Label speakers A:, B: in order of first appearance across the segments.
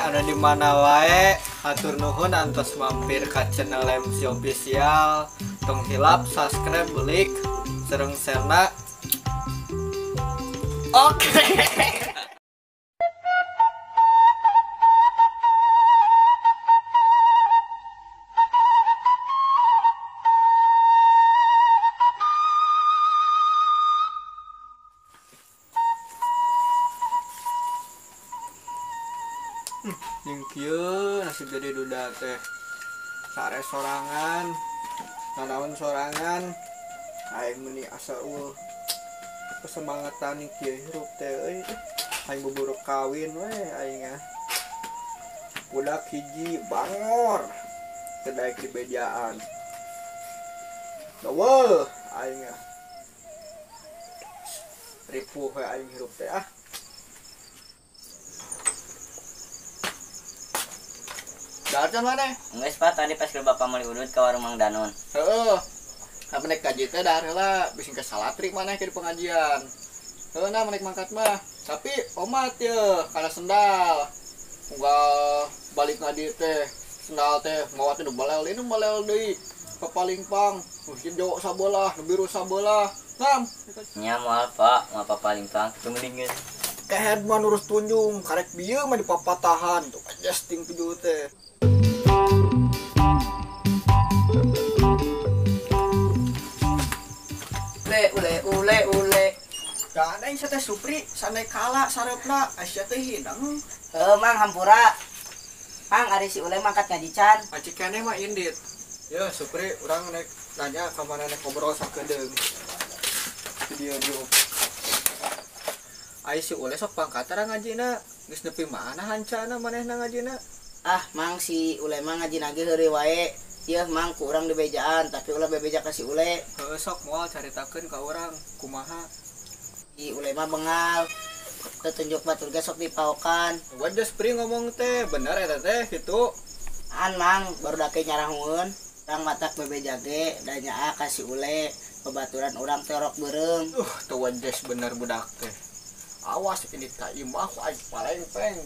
A: ada di mana wae, atur nuhun antos mampir ka channel MC Official. Tong hilap subscribe, like, sareng share-na. Oke. Jeung kieu nasib jadi duda teh. Sare sorangan, nanaon sorangan. Aing meuni asa kesemangatan kieu hirup teh euy. Aing buburu kawin we aing ah. Budak hiji bangor. Teu daek di bejaan. Daweuh aing ah. Ripuh we aing hirup teh ah. Dacan mana?
B: Nggak Pak, tadi pas ke Bapak meli udut ke warung Mang Danon.
A: Heeh. Apa nek kaji teh dah heula bising ke salatrik mana ke di pengajian. Heuh nah menek mangkat mah. Tapi omat ya kana sendal. Unggal balik ngadi teh sendal teh mawa teh nu balel deui. Papalingpang, hijau sabelah, biru sabelah. Ngam.
B: Nya moal Pak, mau papalingpang kitu mendingeun.
A: Kehead mah nurus tunjung, karek bieu mah dipapatahan tuh adjusting tujuh teh. Ule. Gak ada yang teh Supri, sanai kala sarepna, Asya teh hidang.
B: Mang hampura. Mang ari si Ule mangkat ngaji can.
A: Acik keneh mah indit. Ya Supri, urang naik nanya ka mana naik ngobrol sakedeung. Video dulu. Ai si Ule sok pangkatara ngajina, geus nepi mana hancana manehna ngajina.
C: Ah, Mang si Ule mah ngaji nage heureuy wae. Ieu Mang ku urang di bejaan, tapi ulah bebeja ka si Ule.
A: Heuh sok moal caritakeun ka urang kumaha.
C: Si Ule mah bengal. Teu tunjuk batur ge sok dipaokan.
A: Wadah Supri ngomong teh, bener eta teh kitu.
C: An Mang baru dake nyarahun. Urang matak bebeja ge da nyaa ka si Ule. Babaturan urang teh rok beureung.
A: Teu wadah bener budak teh. Awas ini tak imah aing paling peng.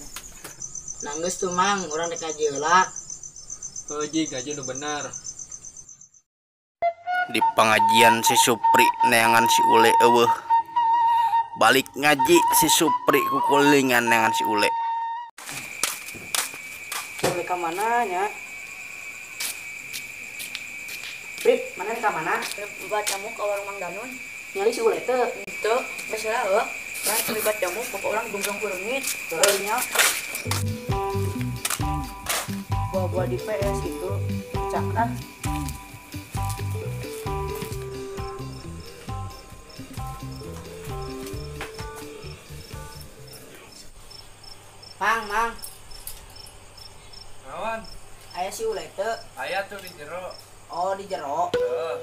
C: Nanggeus tuh Mang, urang dek ngaji heula.
A: Ji gaji nu bener.
D: Di pengajian si Supri neangan si Ule eueuh. Balik ngaji si Supri kukulingan neangan si Ule.
C: Ule ka mana nya? Prit, mana ka mana?
E: Bacamu ke warung Mang Danon.
C: Nyari si Ule teu.
E: Itu masalah heuh. Kan terlibat jamu pokok orang gumbrong kurungit.
C: Teu nya. Buah di PS itu cak ah. Mang.
A: Naon?
C: Aya si Ule teu.
A: Aya tuh di jero.
C: Oh, di jero.
A: Heeh.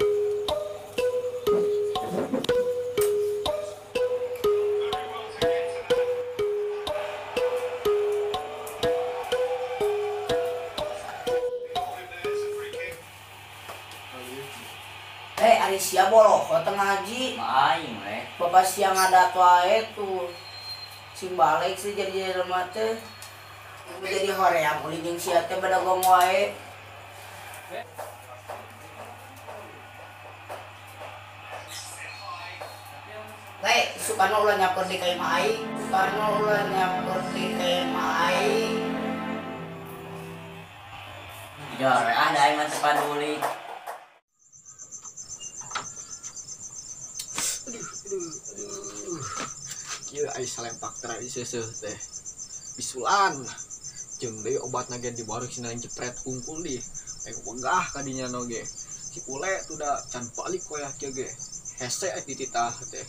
C: Ari sia boloh teu ngaji.
B: Aing we.
C: Bapak siang ada wae tuh. Sing balik sih jadi jelema teh. Jadi hoream uli jeung sia teh badagong wae. Sukarno ulah nyapur di kemah aing.
B: Jor, ada aing mah teu paduli.
A: Ieu ai salempak tara seuseuh teh. Bisulan. Jeung deui obatna ge di warung sina jepret kungkul di. Aing wegah ka dinya noge. Si Ule tuh da can balik koyah kieu ge. Hese di titah teh.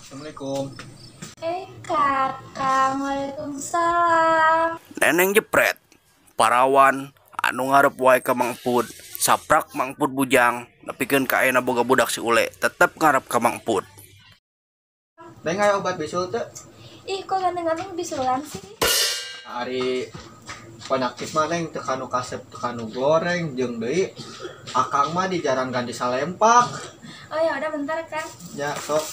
A: Assalamualaikum.
E: Kakak, waalaikumsalam.
D: Neneng jepret. Parawan anu ngarep wae ka Mang Pud. Saprak Mang Pud bujang, nepikeun ka ayeuna boga budak si Ule, tetep ngarep ka Mang Pud.
A: Neng aya obat bisul teu?
E: Ih, kok ganteng-ganteng bisulan sih?
A: Ari panaktis mah neng teu kanu kasep teu kanu goreng jeung deui akang mah dijarankan di salempak.
E: Oh ya udah bentar kan.
A: Ya sok.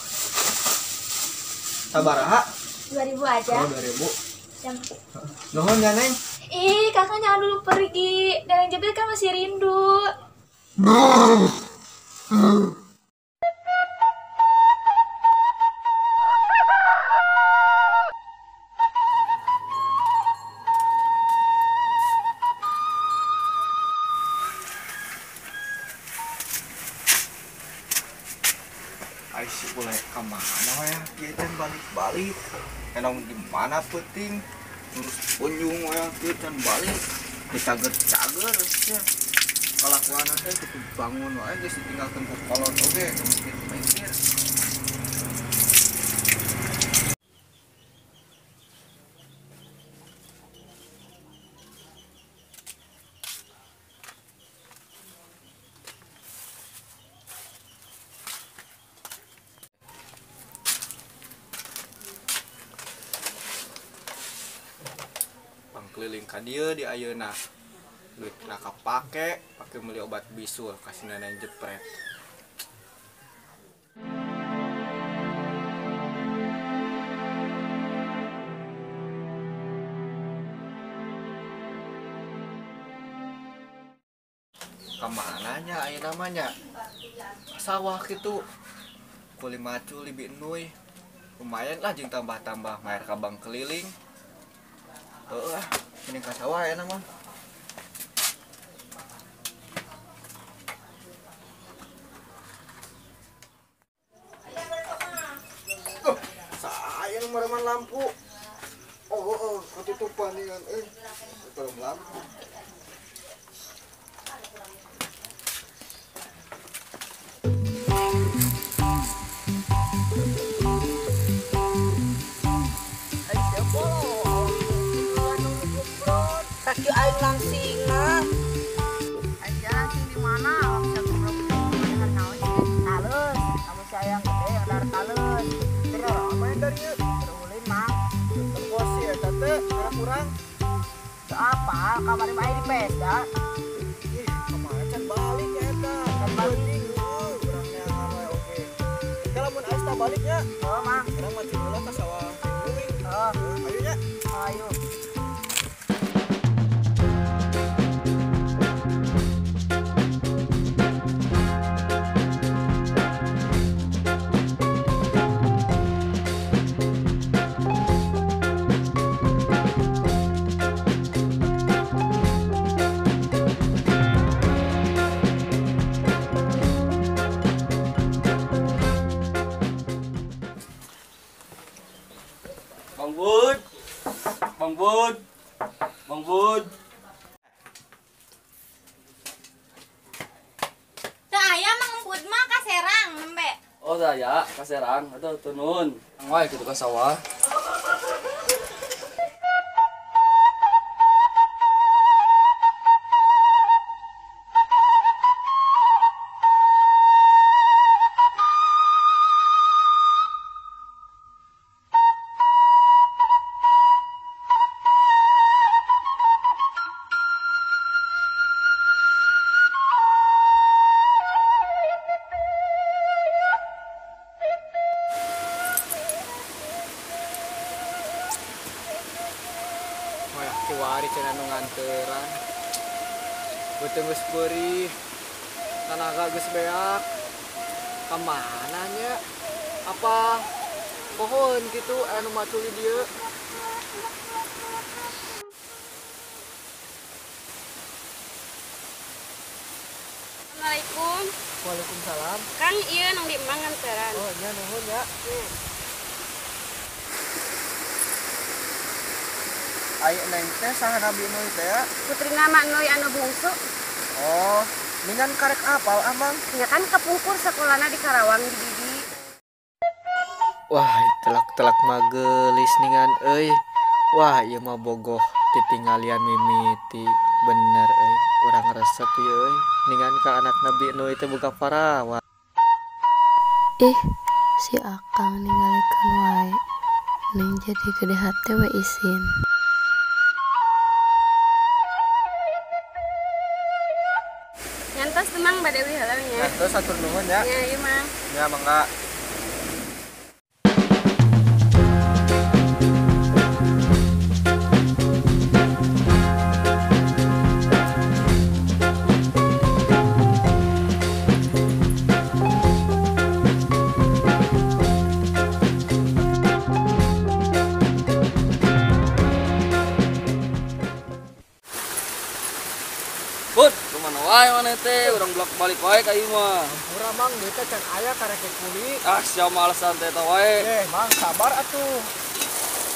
A: Sabaraha?
F: 2000 aja.
A: Oh, 2000.
F: Jam.
A: Nuhun ya, Neng.
F: Ih, kakak jangan dulu pergi. Dan Jepit kan masih rindu.
A: Ai si Ule kemana ya? Dia can balik-balik. Enong di mana penting? Terus kunjung ya dia can balik. Dicager-cager ya. Kalakuan teh kudu bangun wae geus ditinggalkeun ku kolot oge, mikir-mikir. Keliling ka dieu di ayeuna duit nak pake meuli obat bisul kasih nenek jepret. Kemananya ayeuna namanya sawah gitu kuli macu libi enui lumayan lah jeung tambah-tambah maer kabang keliling. Ini ka sawah ya nama. Sayang mereman lampu. Ketutupan dengan belum lampu.
C: Kaki aing langsing nah.
E: Aja langsing di mana? Bisa ngobrol dengan naon sih? Talus. Kamu sayang gede ada talus.
A: Terus main dari ieu.
E: Terulin mah.
A: Terus ya tante kurang.
E: Teu apa? Kamari mah di pesta.
A: Ih, kemana can balik ya eta.
E: Can balik.
A: Urangnya ngawe oge. Kalau mun ais baliknya.
E: Oh, mah.
A: Urang mah cenah ka sawah.
E: Oh,
A: Ayo nya.
E: ayo.
D: Bang Bud.
F: Teu aya Mang Emput mah ka Serang nembe.
G: Oh saya kaserang atau tunun. Angwai gitu ke sawah.
A: Kiwari cenah nu nganteran. Beuteung geus beurih. Tanaga geus beak. Kamana nya? Apa pohon gitu anu macul di dieu?
F: Assalamualaikum.
A: Waalaikumsalam.
F: Kang ieu nang di Mang nganteran.
A: Oh, nya nuhun ya. Ayo neng teh saha nabi nuy teh ya?
F: Putri nama Noy anu bungsu.
A: Oh, ningan karek apal amang.
F: Ya kan kepungkur sekolahna di Karawang di Didi.
A: Wah, telak-telak magelis ningan euy. Wah, ieu mah bogoh ditinggalian mimiti. Bener euy, urang resep ieu euy. Ningan ka anak nabi nuy teh boga parawan.
H: Ih, si Akang ninggalikeun wae. Ning jadi gede hate we isin.
F: Nyantos temang Badewi heula nya.
A: Nah, terus atur nuhun ya.
F: Ya, ieu mah.
A: Ya, mangga.
G: wae mana teh, urang bolak-balik wae ka ieu mah.
A: Murah mang duit teh can aya karek kuli.
G: Ah, sia mah alasan teh eta wae.
A: Mang sabar atuh.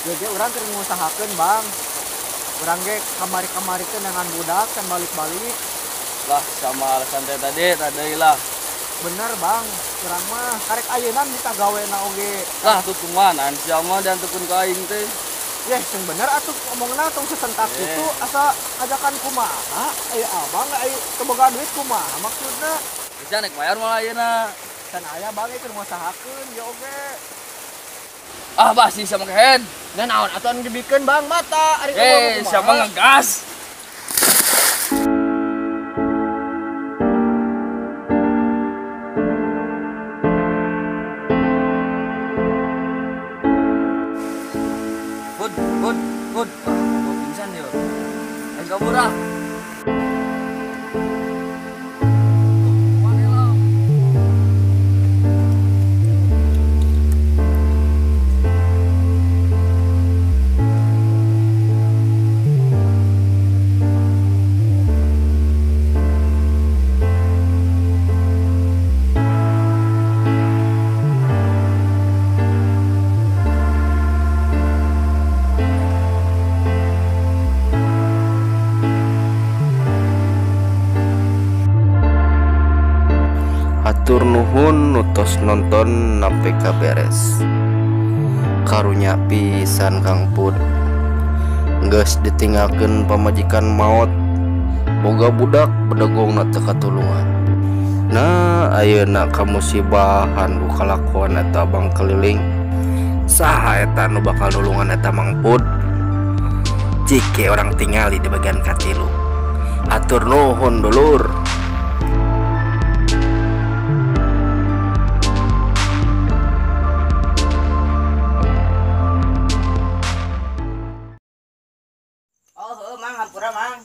A: Jadi urang keur ngusahakeun Bang. Urang ge kamari-kamari teh dengan budak can balik-balik.
G: Lah, sama alasan teh tadi deui lah.
A: Bener Bang, urang mah karek ayeuna ditagawena oge.
G: Lah, tuh kumanan sia mah diantukeun ka aing teh.
A: Yeh, sing bener atuh omongna tong sesentak itu asa ajakan kumaha? Aya abang aya kebogaan duit kumaha maksudna?
G: Bisa naik bayar malah ayeuna.
A: Can aya bang keur ngusahakeun ya oge.
G: Ah, basi sama kehead.
A: Nya naon atuh dibikeun Bang mata ari kumaha.
G: Siapa ngegas? Bud, mau pingsan dia. Ayo kabur ah.
D: Hatur nuhun nutos nonton sampai beres. Karunya pisan Kang Pud, geus ditinggalkeun pamajikan maot, boga budak bedegongna teu katulungan. Nah ayeuna kamusibahan du kalakuan eta Bang Keliling, saha eta nu bakal nulungan eta Mang Pud? Jike orang tingali di bagian katilu. Hatur nuhun dulur.
B: Mang hampura mang.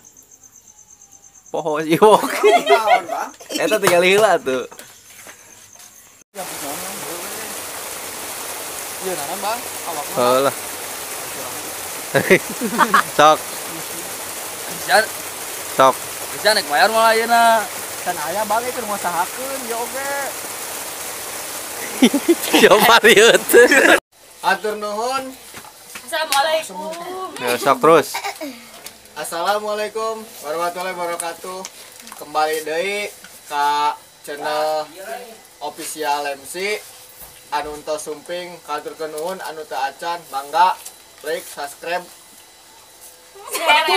D: Poho jiwok.
B: Naon Bang?
D: Eta tinggal heula tuh.
A: Ieu naon Bang? Awak mah.
D: Heulah. Sok,
G: Bisa,
D: sok.
G: bisa naik bayar malah ayeuna.
A: Can aya bang keur ngusahakeun ya oge.
D: Coba lihat.
A: Atur nuhun.
F: Assalamualaikum.
D: Ya, sok terus.
A: Assalamualaikum warahmatullahi wabarakatuh. Kembali deui ka channel official MC anu tos sumping katurkeun nuhun anu teu acan mangga like subscribe.
F: Share.